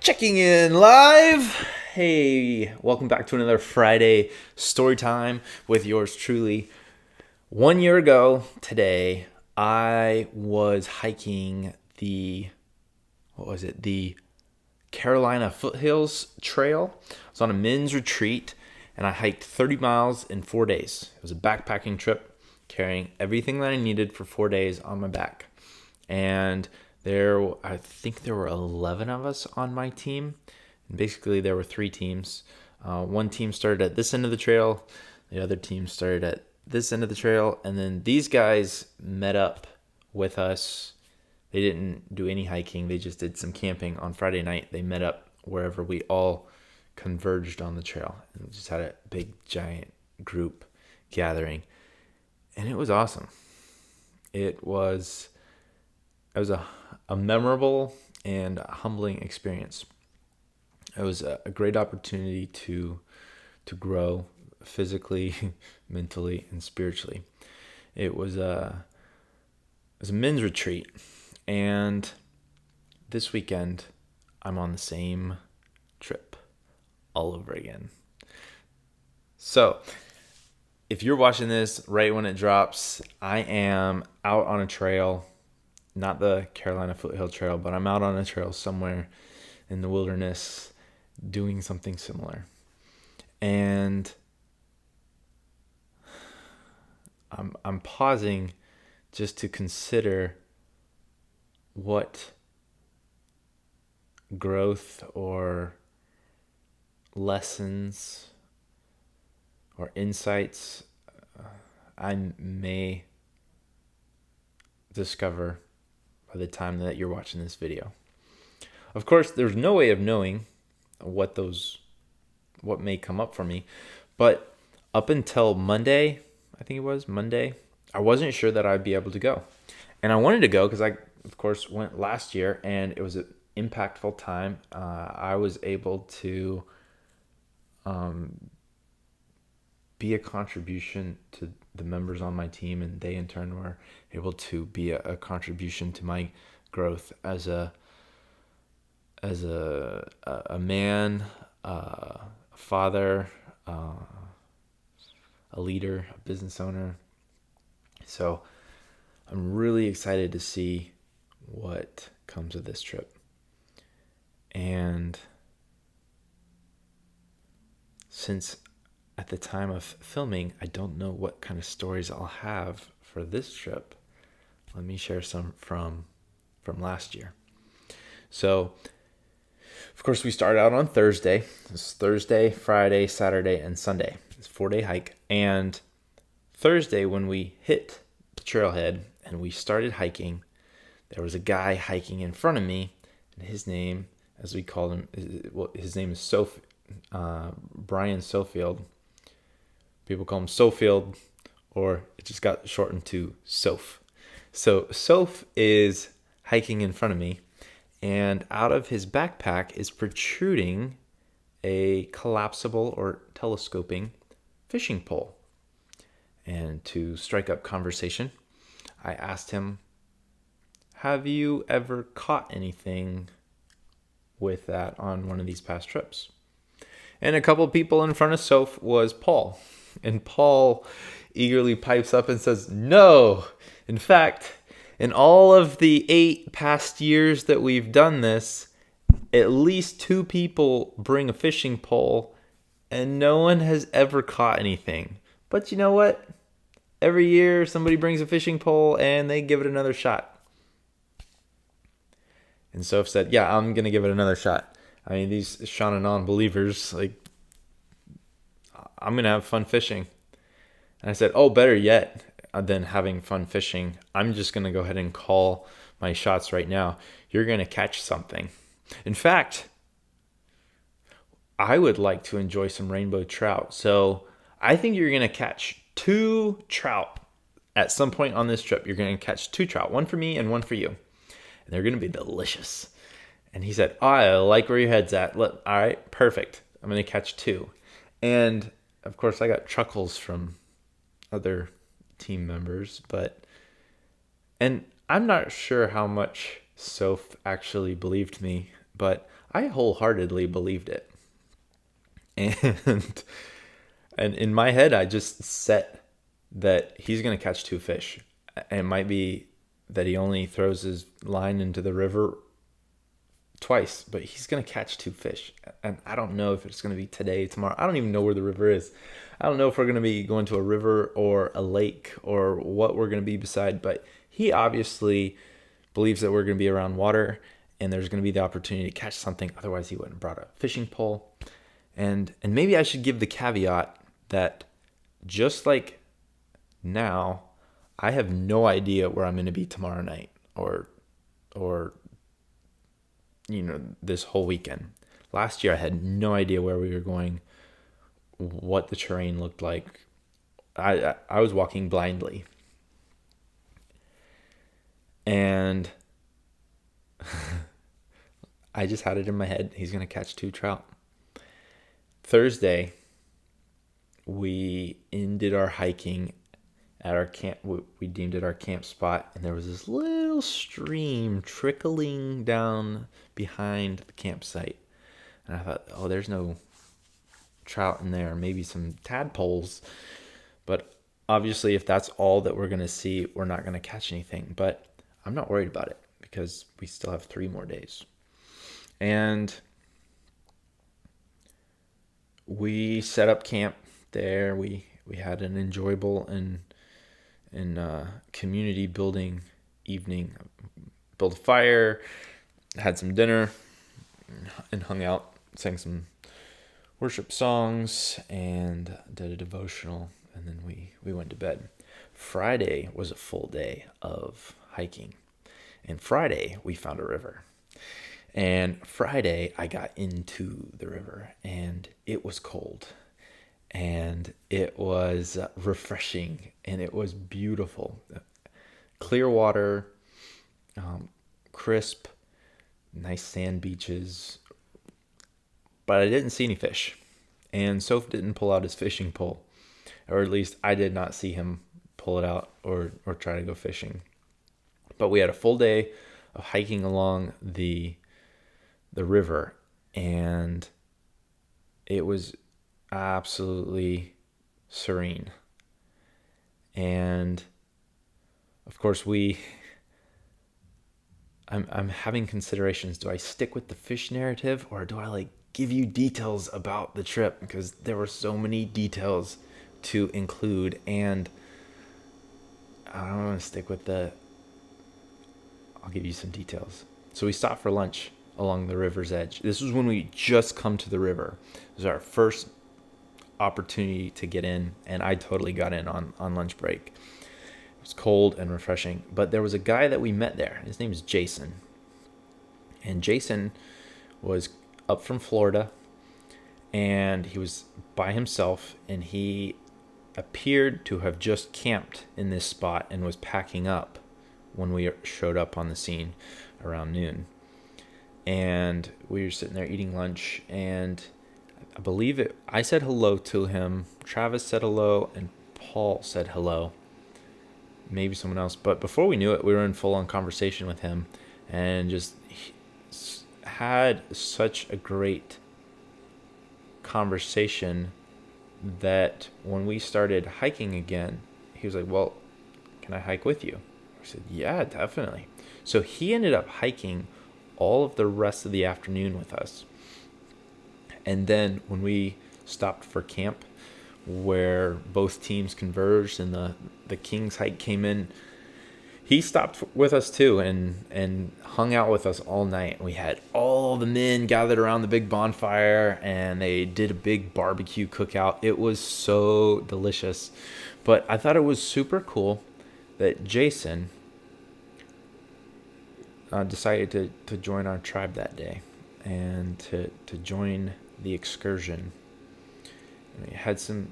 Checking in live. Hey, welcome back to another Friday story time with yours truly. 1 year ago today, I was hiking the Carolina Foothills Trail. I was on a men's retreat and I hiked 30 miles in 4 days. It was a backpacking trip, carrying everything that I needed for 4 days on my back. And I think there were 11 of us on my team. And basically, there were 3 teams. One team started at this end of the trail. The other team started at this end of the trail. And then these guys met up with us. They didn't do any hiking. They just did some camping on Friday night. They met up wherever we all converged on the trail. And we just had a big, giant group gathering. And it was awesome. It was a memorable and humbling experience. It was a great opportunity to grow physically, mentally, and spiritually. It was a men's retreat, and this weekend I'm on the same trip all over again. So, if you're watching this right when it drops, I am out on a trail. Not the Carolina Foothill Trail, but I'm out on a trail somewhere in the wilderness doing something similar. And I'm pausing just to consider what growth or lessons or insights I may discover by the time that you're watching this video. Of course, there's no way of knowing what may come up for me, but up until Monday, I think it was Monday, I wasn't sure that I'd be able to go. And I wanted to go because I, of course, went last year, and it was an impactful time. I was able to be a contribution to the members on my team, and they in turn were able to be a contribution to my growth as a man, a father, a leader, a business owner. So I'm really excited to see what comes of this trip. And since at the time of filming, I don't know what kind of stories I'll have for this trip, let me share some from last year. So, of course, we started out on Thursday. It's Thursday, Friday, Saturday, and Sunday. It's a 4-day hike. And Thursday, when we hit the trailhead and we started hiking, there was a guy hiking in front of me, and his name, as we call him, his name is Brian Sofield. People call him Sofield, or it just got shortened to Soph. So Soph is hiking in front of me, and out of his backpack is protruding a collapsible or telescoping fishing pole. And to strike up conversation, I asked him, have you ever caught anything with that on one of these past trips? And a couple people in front of Soph was Paul. And Paul eagerly pipes up and says, no. In fact, in all of the 8 past years that we've done this, at least 2 people bring a fishing pole, and no one has ever caught anything. But you know what? Every year somebody brings a fishing pole and they give it another shot. And Soph said, yeah, I'm going to give it another shot. I mean, these Sean non-believers, I'm going to have fun fishing. And I said, oh, better yet than having fun fishing, I'm just going to go ahead and call my shots right now. You're going to catch something. In fact, I would like to enjoy some rainbow trout. So I think you're going to catch 2 trout at some point on this trip. You're going to catch 2 trout, one for me and one for you. And they're going to be delicious. And he said, oh, I like where your head's at. All right, perfect. I'm going to catch 2. And of course, I got chuckles from other team members, and I'm not sure how much Soph actually believed me, but I wholeheartedly believed it. And and in my head, I just set that he's going to catch 2 fish. It might be that he only throws his line into the river twice, but he's going to catch 2 fish. And I don't know if it's going to be today, tomorrow. I don't even know where the river is. I don't know if we're going to be going to a river or a lake or what we're going to be beside, but he obviously believes that we're going to be around water and there's going to be the opportunity to catch something. Otherwise, he wouldn't have brought a fishing pole. And maybe I should give the caveat that just like now, I have no idea where I'm going to be tomorrow night or this whole weekend. Last year I had no idea where we were going, what the terrain looked like. I was walking blindly. And I just had it in my head, he's going to catch 2 trout. Thursday, we ended our hiking at our camp. We deemed it our camp spot, and there was this little stream trickling down behind the campsite. And I thought, oh, there's no trout in there, maybe some tadpoles. But obviously, if that's all that we're going to see, we're not going to catch anything. But I'm not worried about it because we still have 3 more days. And we set up camp there. We had an enjoyable and community building evening. Built a fire, had some dinner, and hung out, sang some worship songs, and did a devotional, and then we went to bed. Friday was a full day of hiking, and Friday we found a river. And Friday I got into the river, and it was cold, and it was refreshing, and it was beautiful. Clear water, crisp, nice sand beaches, but I didn't see any fish. And Soph didn't pull out his fishing pole, or at least I did not see him pull it out or try to go fishing. But we had a full day of hiking along the river, and it was absolutely serene. And of course I'm having considerations. Do I stick with the fish narrative, or do I give you details about the trip? Because there were so many details to include, and I don't want to stick with I'll give you some details. So we stopped for lunch along the river's edge. This was when we just come to the river. It was our first opportunity to get in, and I totally got in on lunch break. It was cold and refreshing, but there was a guy that we met there. His name is Jason, and Jason was up from Florida, and he was by himself, and he appeared to have just camped in this spot and was packing up when we showed up on the scene around noon. And we were sitting there eating lunch, and I believe I said hello to him, Travis said hello, and Paul said hello. Maybe someone else. But before we knew it, we were in full-on conversation with him, and just had such a great conversation that when we started hiking again, he was like, well, can I hike with you? I said, yeah, definitely. So he ended up hiking all of the rest of the afternoon with us. And then when we stopped for camp, where both teams converged and the Kings hike came in, he stopped with us too and hung out with us all night. We had all the men gathered around the big bonfire, and they did a big barbecue cookout. It was so delicious. But I thought it was super cool that Jason decided to join our tribe that day and to join the excursion. We had some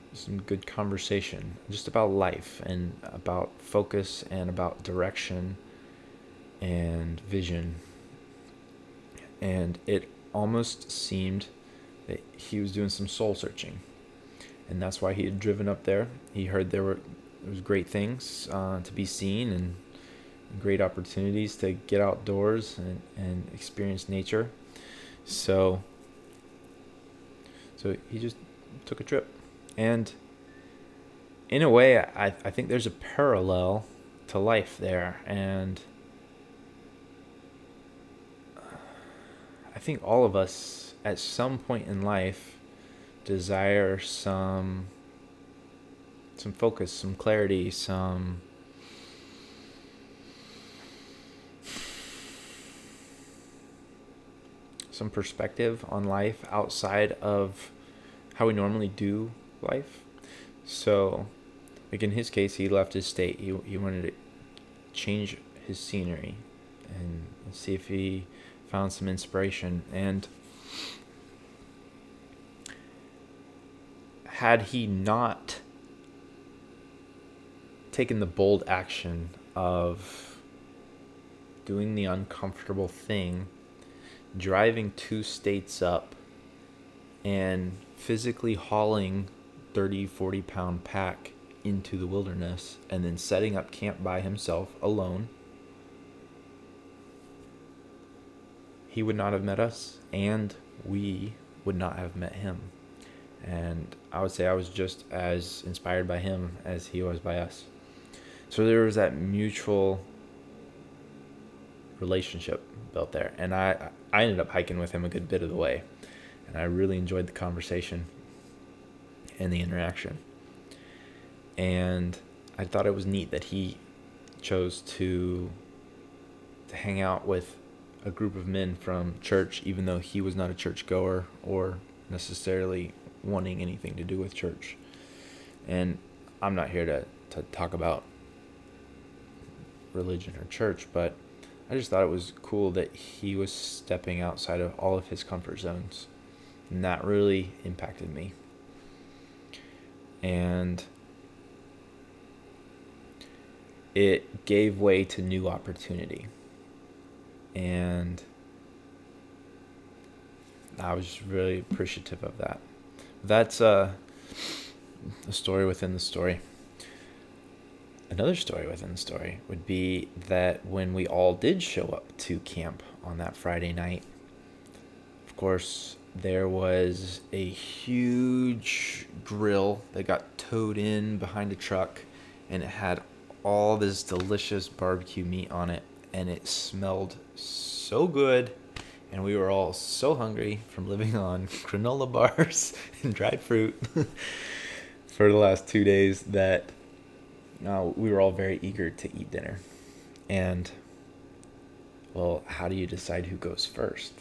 good conversation just about life and about focus and about direction and vision. And it almost seemed that he was doing some soul searching. And that's why he had driven up there. He heard there was great things to be seen and great opportunities to get outdoors and experience nature. So he just took a trip. And in a way, I think there's a parallel to life there. And I think all of us at some point in life desire some focus, some clarity, some perspective on life outside of how we normally do life. So, like in his case, he left his state. He wanted to change his scenery and see if he found some inspiration. And had he not taken the bold action of doing the uncomfortable thing, driving 2 states up and physically hauling 30-40 pound pack into the wilderness and then setting up camp by himself alone, he would not have met us, and we would not have met him. And I would say I was just as inspired by him as he was by us. So there was that mutual relationship built there. And I ended up hiking with him a good bit of the way. And I really enjoyed the conversation and the interaction. And I thought it was neat that he chose to hang out with a group of men from church, even though he was not a church goer or necessarily wanting anything to do with church. And I'm not here to talk about religion or church, but I just thought it was cool that he was stepping outside of all of his comfort zones. And that really impacted me. And it gave way to new opportunity. And I was just really appreciative of that. That's a story within the story. Another story within the story would be that when we all did show up to camp on that Friday night, of course, there was a huge grill that got towed in behind a truck, and it had all this delicious barbecue meat on it, and it smelled so good, and we were all so hungry from living on granola bars and dried fruit for the last 2 days that we were all very eager to eat dinner. And, well, how do you decide who goes first?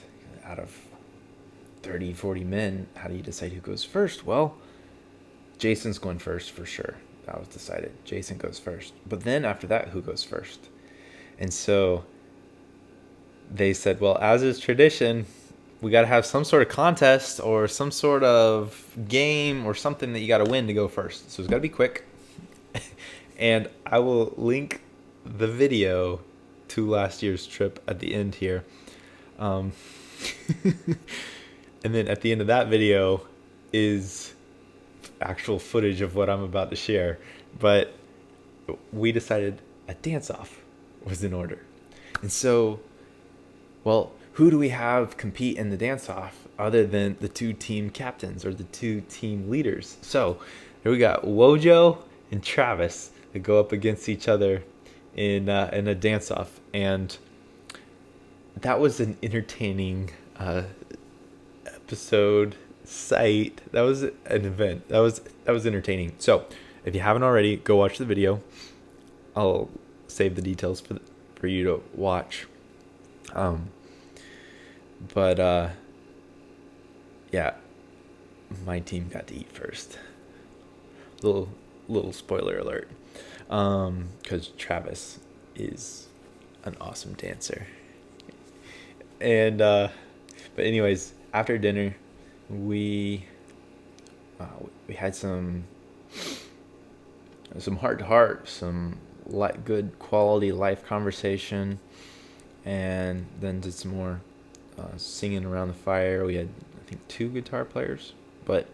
Out of 30, 40 men, how do you decide who goes first? Well, Jason's going first for sure. That was decided. Jason goes first. But then after that, who goes first? And so they said, well, as is tradition, we got to have some sort of contest or some sort of game or something that you got to win to go first. So it's got to be quick. And I will link the video to last year's trip at the end here. And then at the end of that video is actual footage of what I'm about to share. But we decided a dance-off was in order. And so, well, who do we have compete in the dance-off other than the 2 team captains or the 2 team leaders? So here we got Wojo and Travis that go up against each other in a dance-off. And that was an entertaining episode site. That was an event. That was entertaining. So if you haven't already, go watch the video. I'll save the details for you to watch. But yeah, my team got to eat first. Little spoiler alert. Because Travis is an awesome dancer. And but anyways, after dinner, we had some heart to heart, some good quality life conversation, and then did some more singing around the fire. We had, I think, 2 guitar players. But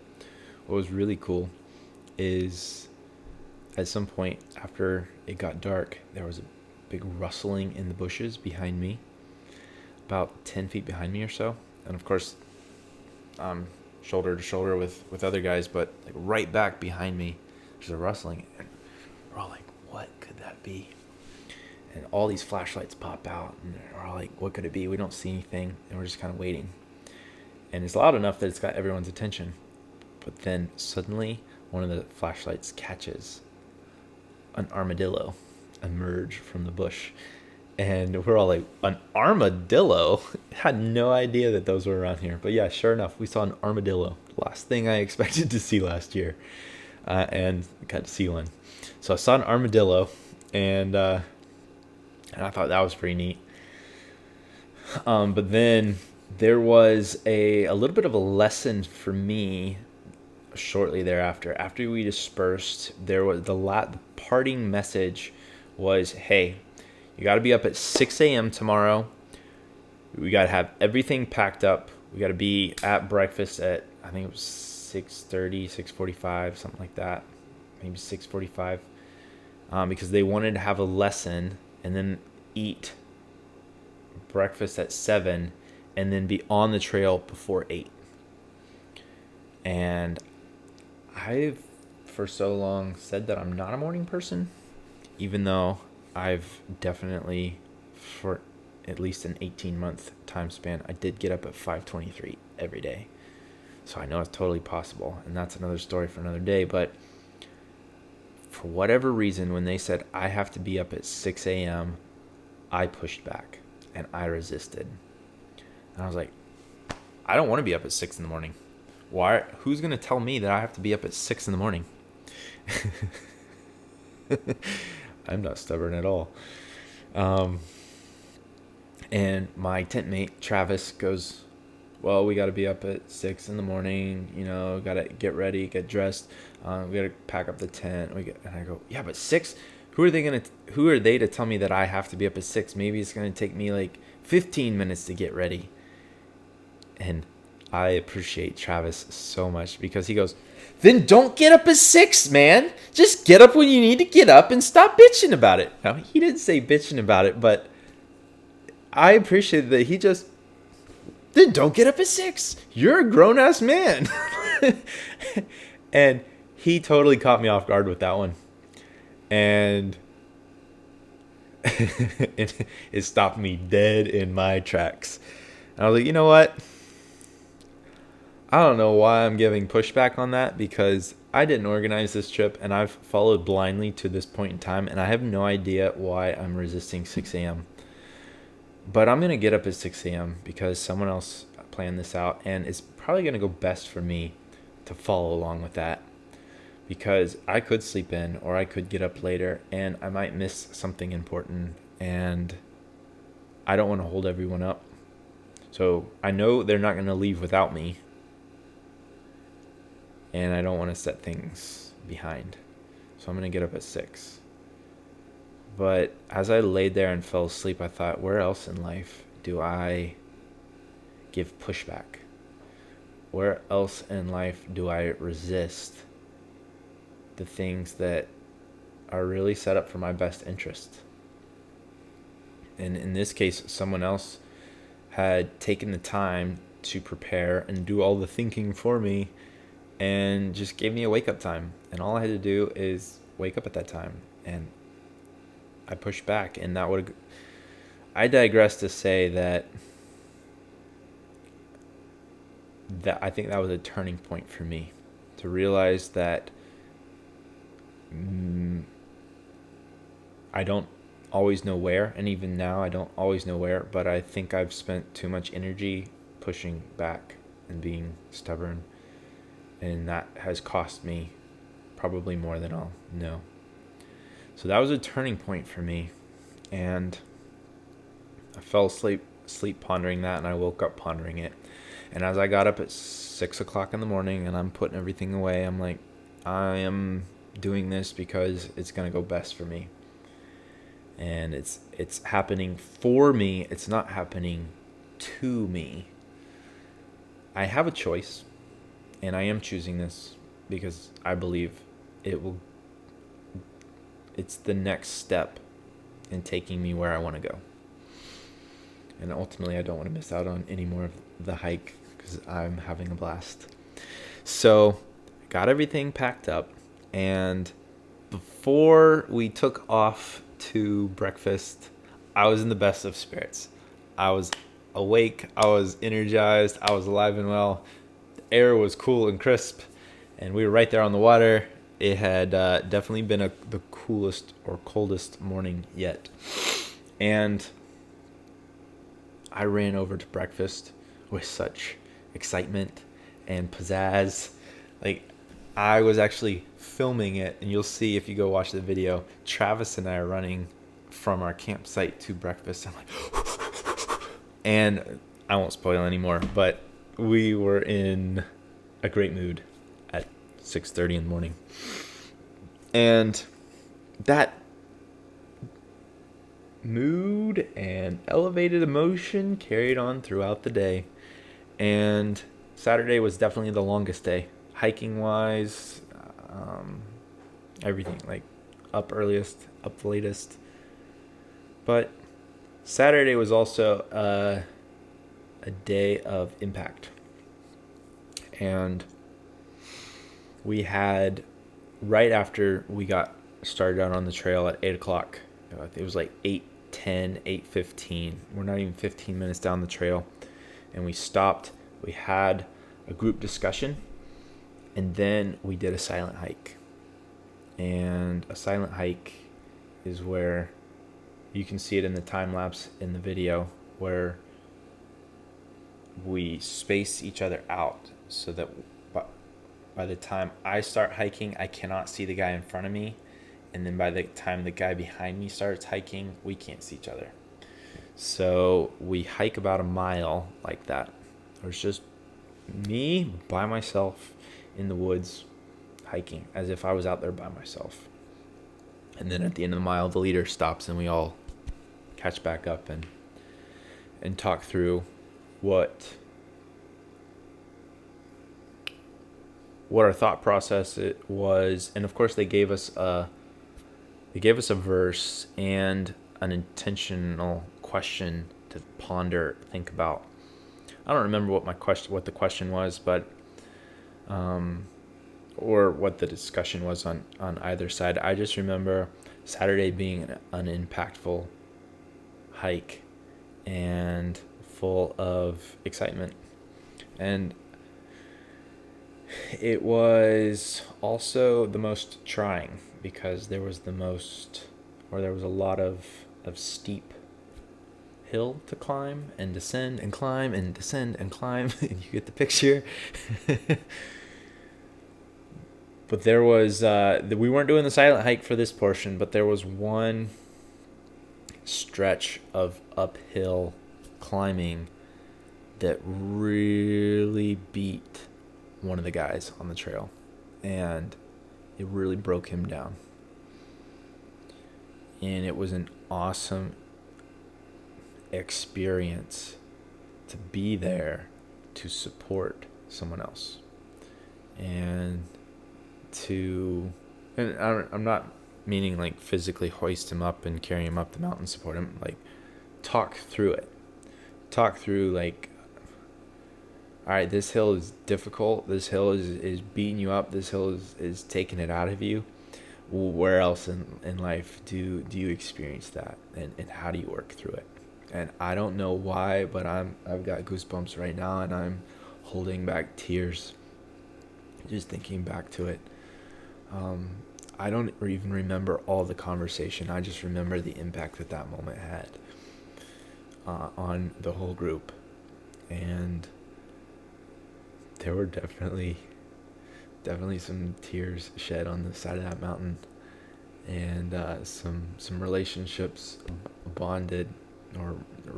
what was really cool is at some point after it got dark, there was a big rustling in the bushes behind me, about 10 feet behind me or so. And of course, shoulder to shoulder with other guys, but like right back behind me, there's a rustling, and we're all like, what could that be? And all these flashlights pop out, and we're all like, what could it be? We don't see anything, and we're just kind of waiting. And it's loud enough that it's got everyone's attention. But then suddenly, one of the flashlights catches an armadillo emerge from the bush. And we're all like, an armadillo? Had no idea that those were around here. But yeah, sure enough, we saw an armadillo. Last thing I expected to see last year. And got to see one. So I saw an armadillo, and I thought that was pretty neat. But then there was a little bit of a lesson for me shortly thereafter. After we dispersed, there was the parting message was, hey, you got to be up at 6 a.m. tomorrow. We got to have everything packed up. We got to be at breakfast at, I think it was 6:30, 6:45, something like that. Maybe 6:45. Because they wanted to have a lesson and then eat breakfast at 7 and then be on the trail before 8. And I've for so long said that I'm not a morning person, even though I've definitely, for at least an 18-month time span, I did get up at 5:23 every day. So I know it's totally possible, and that's another story for another day. But for whatever reason, when they said I have to be up at 6 a.m., I pushed back and I resisted. And I was like, I don't want to be up at 6 in the morning. Why? Who's going to tell me that I have to be up at 6 in the morning? I'm not stubborn at all. And my tent mate, Travis, goes, well, we got to be up at 6 in the morning, got to get ready, get dressed. We got to pack up the tent. And I go, yeah, but 6? Who are they to tell me that I have to be up at 6? Maybe it's going to take me like 15 minutes to get ready. And I appreciate Travis so much because he goes, then don't get up at 6, man. Just get up when you need to get up and stop bitching about it. Now, he didn't say bitching about it, but I appreciate that he just, then don't get up at 6. You're a grown-ass man. And he totally caught me off guard with that one. And it stopped me dead in my tracks. And I was like, you know what? I don't know why I'm giving pushback on that, because I didn't organize this trip and I've followed blindly to this point in time, and I have no idea why I'm resisting 6 a.m. But I'm going to get up at 6 a.m. because someone else planned this out, and it's probably going to go best for me to follow along with that, because I could sleep in or I could get up later and I might miss something important, and I don't want to hold everyone up. So I know they're not going to leave without me, and I don't want to set things behind. So I'm going to get up at 6. But as I laid there and fell asleep, I thought, where else in life do I give pushback? Where else in life do I resist the things that are really set up for my best interest? And in this case, someone else had taken the time to prepare and do all the thinking for me and just gave me a wake-up time. And all I had to do is wake up at that time. And I pushed back, and I digress to say that I think that was a turning point for me, to realize that I don't always know where, and even now I don't always know where, but I think I've spent too much energy pushing back and being stubborn, and that has cost me probably more than I'll know. So that was a turning point for me, and I fell asleep pondering that, and I woke up pondering it. And as I got up at 6 o'clock in the morning and I'm putting everything away, I'm like, I am doing this because it's going to go best for me. And it's happening for me. It's not happening to me. I have a choice, and I am choosing this because I believe it's the next step in taking me where I want to go. And ultimately, I don't want to miss out on any more of the hike because I'm having a blast. So, got everything packed up, and before we took off to breakfast, I was in the best of spirits. I was awake, I was energized, I was alive and well. The air was cool and crisp, and we were right there on the water. It had definitely been the coolest or coldest morning yet. And I ran over to breakfast with such excitement and pizzazz. Like, I was actually filming it, and you'll see if you go watch the video. Travis and I are running from our campsite to breakfast. I'm like, and I won't spoil anymore, but we were in a great mood at 6:30 in the morning. And that mood and elevated emotion carried on throughout the day. And Saturday was definitely the longest day, hiking wise, everything, like up earliest, up the latest. But Saturday was also a day of impact. And we had, right after we got started out on the trail at 8 o'clock, it was like 8:10, 8:15. We're not even 15 minutes down the trail. And we stopped. We had a group discussion. And then we did a silent hike. And a silent hike is where you can see it in the time lapse in the video, where we space each other out so that by the time I start hiking, I cannot see the guy in front of me. And then by the time the guy behind me starts hiking, we can't see each other. So we hike about a mile like that. It's just me by myself in the woods hiking, as if I was out there by myself. And then at the end of the mile, the leader stops and we all catch back up and talk through what our thought process it was. And of course, they gave us a verse and an intentional question to ponder, think about. I don't remember what the question was, but or what the discussion was on either side. I just remember Saturday being an impactful hike and full of excitement. And it was also the most trying because there was a lot of steep hill to climb and descend and climb and descend and climb. And you get the picture. But there was, we weren't doing the silent hike for this portion, but there was one stretch of uphill climbing that really beat one of the guys on the trail. And it really broke him down. And it was an awesome experience to be there to support someone else. And I'm not meaning like physically hoist him up and carry him up the mountain, support him, like talk through it. Talk through like, all right, this hill is difficult. This hill is beating you up. This hill is taking it out of you. Where else in life do you experience that? And how do you work through it? And I don't know why, but I've got goosebumps right now, and I'm holding back tears just thinking back to it. I don't even remember all the conversation. I just remember the impact that moment had on the whole group. And there were definitely some tears shed on the side of that mountain, and some relationships bonded, or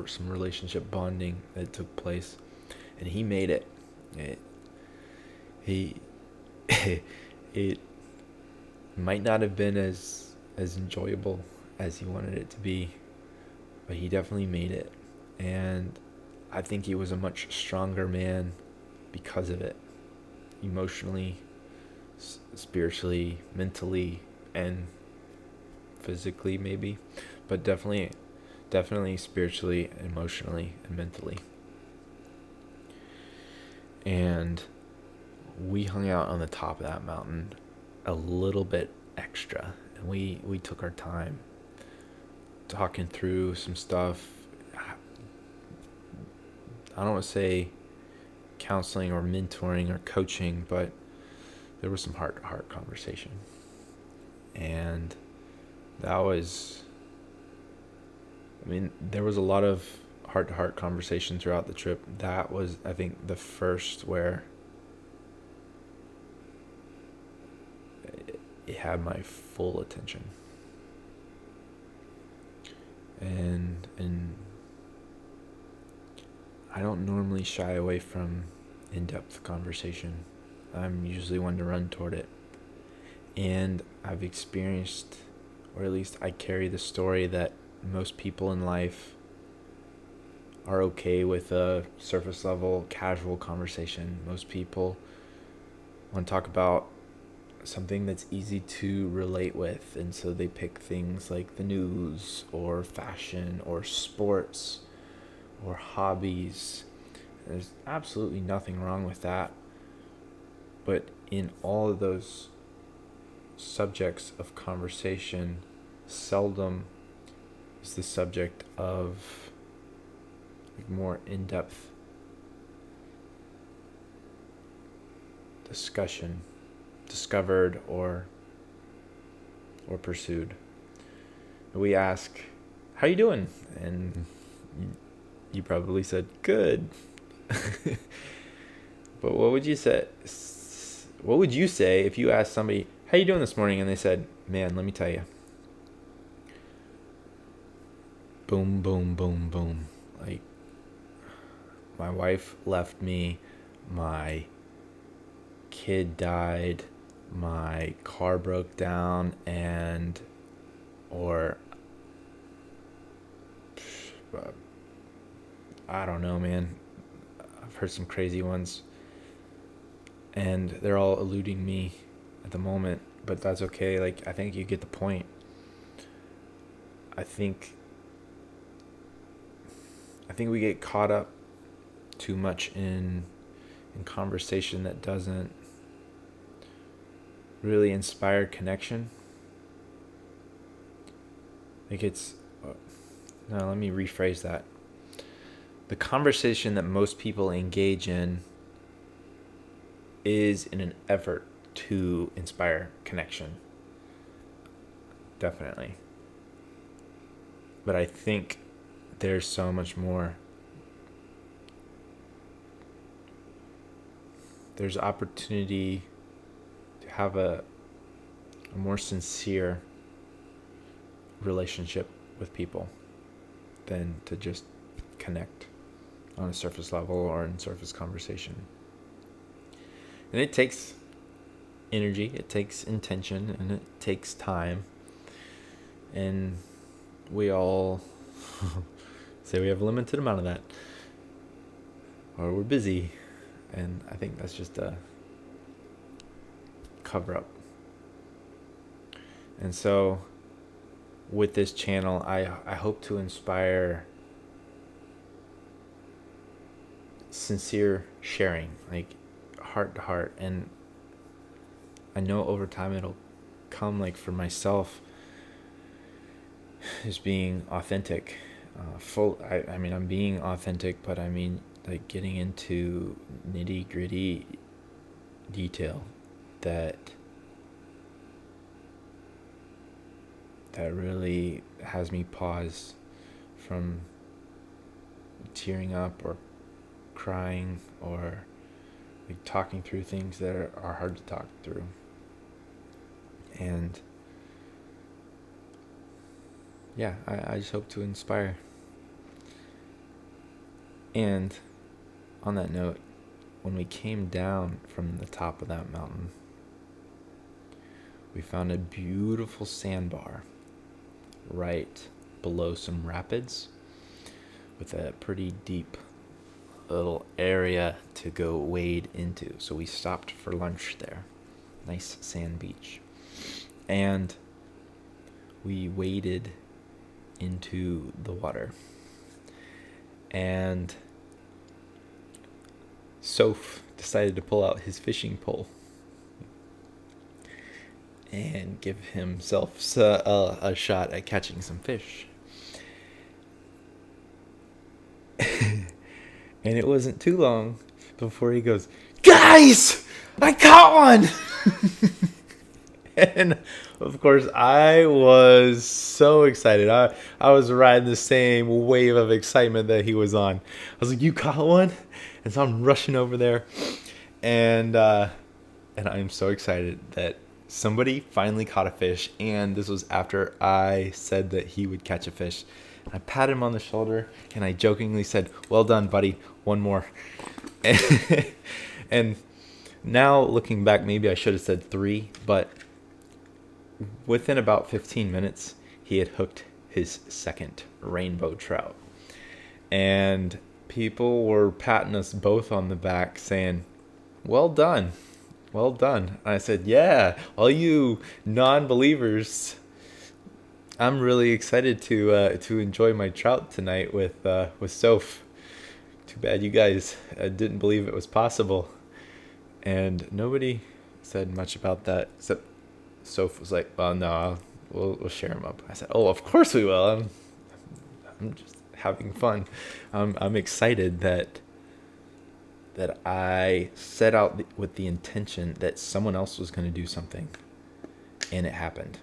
some relationship bonding that took place. And he made it. It might not have been as enjoyable as he wanted it to be, but he definitely made it. And I think he was a much stronger man because of it, emotionally, spiritually, mentally, and physically maybe, but definitely definitely spiritually, emotionally, and mentally. And we hung out on the top of that mountain a little bit extra, and we took our time talking through some stuff. I don't want to say counseling or mentoring or coaching, but there was some heart-to-heart conversation. And that was, there was a lot of heart-to-heart conversation throughout the trip. That was, I think, the first where it had my full attention. And I don't normally shy away from in-depth conversation. I'm usually one to run toward it. And I've experienced, or at least I carry the story that most people in life are okay with a surface level, casual conversation. Most people want to talk about something that's easy to relate with, and so they pick things like the news or fashion or sports or hobbies. There's absolutely nothing wrong with that. But in all of those subjects of conversation, seldom is the subject of more in-depth discussion discovered or pursued. We ask, "How you doing?" And you probably said, "Good." But what would you say? What would you say if you asked somebody, "How you doing this morning?" and they said, "Man, let me tell you." Boom, boom, boom, boom. Like, my wife left me, my kid died, my car broke down, or I don't know, man. I've heard some crazy ones, and they're all eluding me at the moment, but that's okay. Like, I think you get the point. I think we get caught up too much in conversation that doesn't really inspire connection. Like, no, let me rephrase that. The conversation that most people engage in is in an effort to inspire connection. Definitely. But I think there's so much more. There's opportunity to have a more sincere relationship with people than to just connect on a surface level or in surface conversation. And it takes energy, it takes intention, and it takes time. And we all say we have a limited amount of that, or we're busy. And I think that's just a cover up. And so with this channel, I hope to inspire sincere sharing, like heart to heart. And I know over time it'll come, like for myself, is being authentic. I'm being authentic, but I mean, like, getting into nitty gritty detail that really has me pause from tearing up or crying, or like talking through things that are hard to talk through. And yeah, I just hope to inspire. And on that note, when we came down from the top of that mountain, we found a beautiful sandbar right below some rapids with a pretty deep little area to go wade into. So we stopped for lunch there. Nice sand beach. And we waded into the water. And Soph decided to pull out his fishing pole and give himself a shot at catching some fish. And it wasn't too long before he goes, "Guys, I caught one!" And of course, I was so excited. I was riding the same wave of excitement that he was on. I was like, "You caught one?" And so I'm rushing over there, and I'm so excited that somebody finally caught a fish. And this was after I said that he would catch a fish. I patted him on the shoulder and I jokingly said, "Well done, buddy. One more." And now looking back, maybe I should have said 3, but within about 15 minutes, he had hooked his second rainbow trout. And people were patting us both on the back saying, "Well done. Well done." And I said, "Yeah, all you non-believers, I'm really excited to enjoy my trout tonight with Soph. Too bad you guys didn't believe it was possible." And nobody said much about that, except Soph was like, "Well, no, we'll share them up." I said, "Oh, of course we will. I'm just having fun. I'm excited that I set out with the intention that someone else was going to do something, and it happened.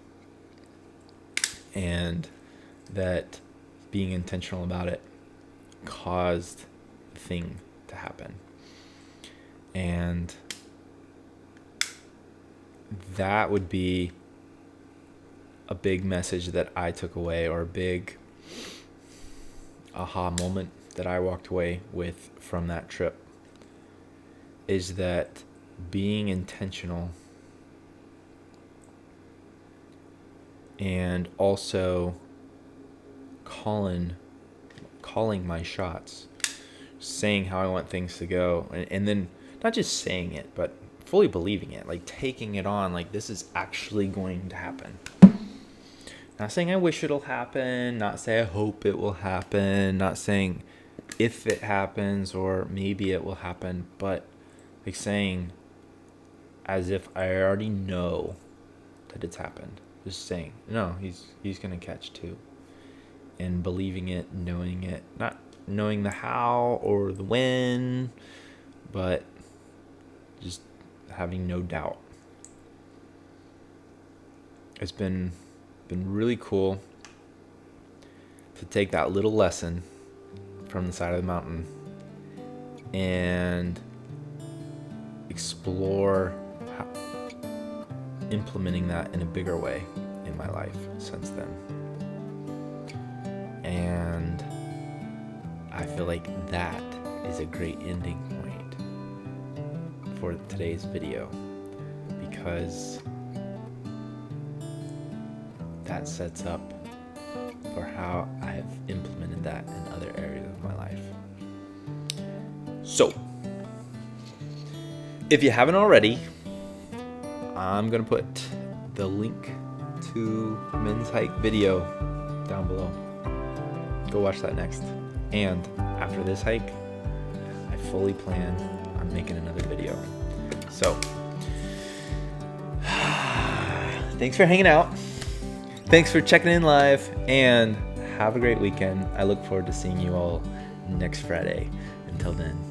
And that being intentional about it caused the thing to happen. And that would be a big message that I took away, or a big aha moment that I walked away with from that trip, is that being intentional and also calling my shots, saying how I want things to go, and then not just saying it, but fully believing it, like taking it on, like this is actually going to happen. Not saying I wish it'll happen, not say I hope it will happen, not saying if it happens or maybe it will happen, but like saying as if I already know that it's happened. Just saying, no, he's gonna catch too. And believing it, knowing it, not knowing the how or the when, but just having no doubt. It's been really cool to take that little lesson from the side of the mountain and explore implementing that in a bigger way in my life since then. And I feel like that is a great ending point for today's video, because that sets up for how I have implemented that in other areas of my life. So, if you haven't already, I'm going to put the link to Men's Hike video down below. Go watch that next. And after this hike, I fully plan on making another video. So, thanks for hanging out. Thanks for checking in live, and have a great weekend. I look forward to seeing you all next Friday. Until then.